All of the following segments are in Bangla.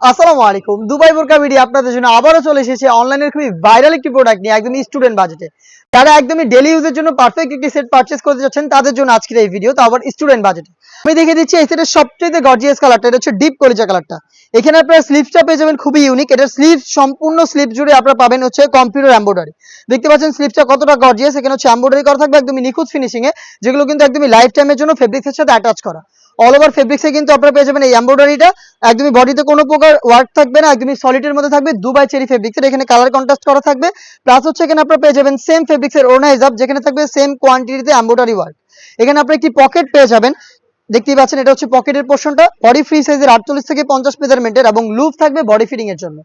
আসসালামু আলাইকুম। দুবাই বোরকা ভিডিও আপনাদের জন্য আবারও চলে এসেছে অনলাইনের খুবই ভাইরাল একটি প্রোডাক্ট নিয়ে একদমই স্টুডেন্ট বাজেটে। যারা একদমই ডেইলি ইউজের জন্য পারফেক্ট একটি সেট পারচেজ করতে যাচ্ছেন তাদের জন্য আজকের এই ভিডিও, তো আবার স্টুডেন্ট বাজেটে। আমি দেখিয়ে দিচ্ছি এই সেটের সবচেয়ে গর্জিয়াস কালারটা, এটা হচ্ছে ডিপ কলিজা কালারটা। এখানে আপনারা স্লিভসটা পেয়ে যাবেন খুবই ইউনিক। এটার স্লিভ সম্পূর্ণ স্লিভ জুড়ে আপনারা পাবেন হচ্ছে কম্পিউটার এমব্রয়ডারি। দেখতে পাচ্ছেন স্লিভটা কতটা গর্জিয়াস, এখানে হচ্ছে এমব্রয়ডারি করা থাকবে একদমই নিখুঁত ফিনিশিং এ, যেগুলো কিন্তু একদমই লাইফ টাইমের জন্য ফেব্রিক্সের সাথে অ্যাটাচ করা। অল ওভার ফেব্রিক্সে কিন্তু আপনারা পেয়ে যাবেন এই এমব্রয়ডারিটা। একদমই বডিতে কোনো প্রকার ওয়ার্ক থাকবে না, একদমই সলিডের মধ্যে থাকবে দুবাই চেরি ফেব্রিক্সের। এখানে কালার কন্ট্রাস্ট করা থাকবে, প্লাস হচ্ছে এখানে আপনারা পেয়ে যাবেন সেম ফেব্রিক্সের ওড়না হিজাব, যেখানে থাকবে সেম কোয়ান্টিটিতে এমব্রয়ডারি ওয়ার্ক। এখানে আপনারা একটি পকেট পেয়ে যাবেন, দেখতেই পাচ্ছেন এটা হচ্ছে পকেটের পোর্শনটা। বডি ফ্রি সাইজের 48 থেকে 50 মেজারমেন্টের এবং লুপ থাকবে বডি ফিটিং এর জন্য।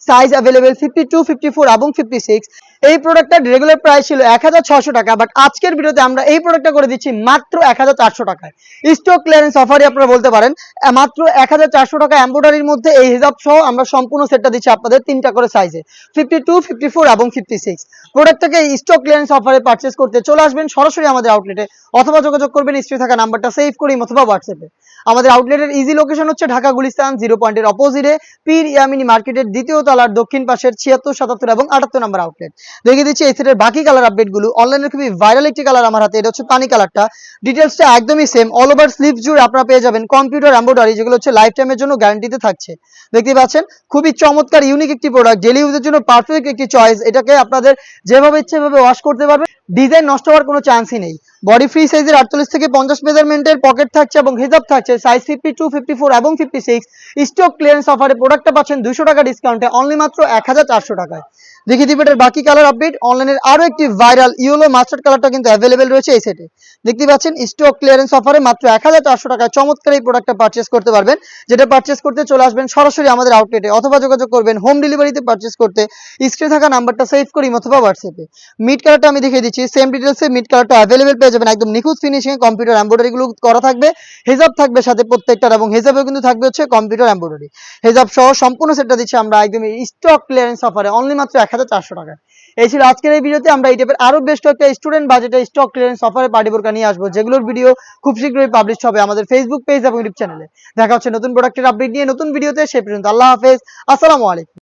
সাইজ अवेलेबल 52, 54 এবং 56। এই প্রোডাক্টটার রেগুলার প্রাইস ছিল 1600 টাকা, বাট আজকের ভিডিওতে আমরা এই প্রোডাক্টটা করে দিচ্ছি মাত্র 1400 টাকায়। স্টক ক্লিয়ারেন্স অফারই আপনারা বলতে পারেন। মাত্র 1400 টাকা এমব্রয়ডারির মধ্যে এই হিজাব সহ আমরা সম্পূর্ণ সেটটা দিচ্ছি আপনাদের তিনটা করে সাইজে, 52, 54 এবং 56। প্রোডাক্টটাকে স্টক ক্লিয়ারেন্স অফারে পারচেজ করতে চলে আসবেন সরাসরি আমাদের আউটলেটে, অথবা যোগাযোগ করবেন স্ক্রিনে থাকা নাম্বারটা সেভ করি অথবা হোয়াটসঅ্যাপে। আমাদের আউটলেটের ইজি লোকেশন হচ্ছে ঢাকা গুলিস্তান 0 পয়েন্টের অপোজিটে পীর ইয়ামিনী মার্কেটের দ্বিতীয় তলার দক্ষিণ পাশের 76, 77 এবং 78 নম্বর আউটলেট। দেখিয়ে দিচ্ছি এই সেটের বাকি কালার আপডেট গুলো। অনলাইনে খুবই ভাইরাল একটি কালার আমার হাতে, এটা হচ্ছে পানি কালারটা। ডিটেলসটা একদমই সেম, অল ওভার স্লিভ জুড়ে আপনারা পেয়ে যাবেন কম্পিউটার এমব্রয়ডারি, যেগুলো হচ্ছে লাইফ টাইমের জন্য গ্যারান্টিতে থাকছে। দেখতে পাচ্ছেন খুবই চমৎকার ইউনিক একটি প্রোডাক্ট, ডেইলি ইউজের জন্য পারফেক্ট একটি চয়েস। এটাকে আপনাদের যেভাবে ইচ্ছে সেভাবে ওয়াশ করতে পারবেন, ডিজাইন নষ্ট হওয়ার কোনো চান্সই নেই। বডি ফ্রি সাইজের 48 থেকে 50 মেজারমেন্টের পকেট থাকছে এবং হিজাব থাকছে সাইজ 52, 54 এবং 56। স্টক ক্লিয়ারেন্স অফারে প্রোডাক্টটা পাচ্ছেন 200 টাকা ডিসকাউন্টে অনলি মাত্র 1400 টাকায়। দেখিয়ে দিবেন এর বাকি কালার আপডেট। অনলাইনের আরো একটি ভাইরাল ইয়েলো মাস্টার্ড কালারটা কিন্তু অ্যাভেলেবেল রয়েছে এই সেটে। দেখতে পাচ্ছেন স্টক ক্লিয়ারেন্স অফারে মাত্র 1400 টাকায় চমৎকার এই প্রোডাক্টটা পারচেজ করতে পারবেন। যেটা পারচেজ করতে চলে আসবেন সরাসরি আমাদের আউটলেটে, অথবা যোগাযোগ করবেন হোম ডেলিভারিতে পারচেজ করতে স্ক্রিনে থাকা নাম্বারটা সেভ করি অথবা হোয়াটসঅ্যাপে। মিড কালারটা আমি দেখিয়ে দিচ্ছি, সেম ডিটেলসে মিড কালারটা অ্যাভেলেবেল পেয়ে যাবেন, একদম নিখুঁত ফিনিশিং এ কম্পিউটার এমব্রয়ডারি গুলো করা থাকবে। হেজাব থাকবে সাথে প্রত্যেকটার, এবং হেজাবেও কিন্তু থাকবে হচ্ছে কম্পিউটার এমব্রয়ডারি। হেজাব সহ সম্পূর্ণ সেটটা দিচ্ছি আমরা একদম স্টক ক্লিয়ারেন্স অফারে অনলি মাত্র 1400 টাকায়। এই ছিল আজকের এই ভিডিওতে। আমরা এই টাইপের আরো বেস্ট একটা স্টুডেন্ট বাজেটে স্টক ক্লিয়ারেন্স অফারে পার্টি বোরকা নিয়ে আসবো, যেগুলোর ভিডিও খুব শীঘ্রই পাবলিশ হবে আমাদের ফেসবুক পেজ এবং ইউটিউব চ্যানেলে। দেখা হচ্ছে নতুন প্রোডাক্টের আপডেট নিয়ে নতুন ভিডিওতে। সে পর্যন্ত আল্লাহ হাফেজ, আসসালামু আলাইকুম।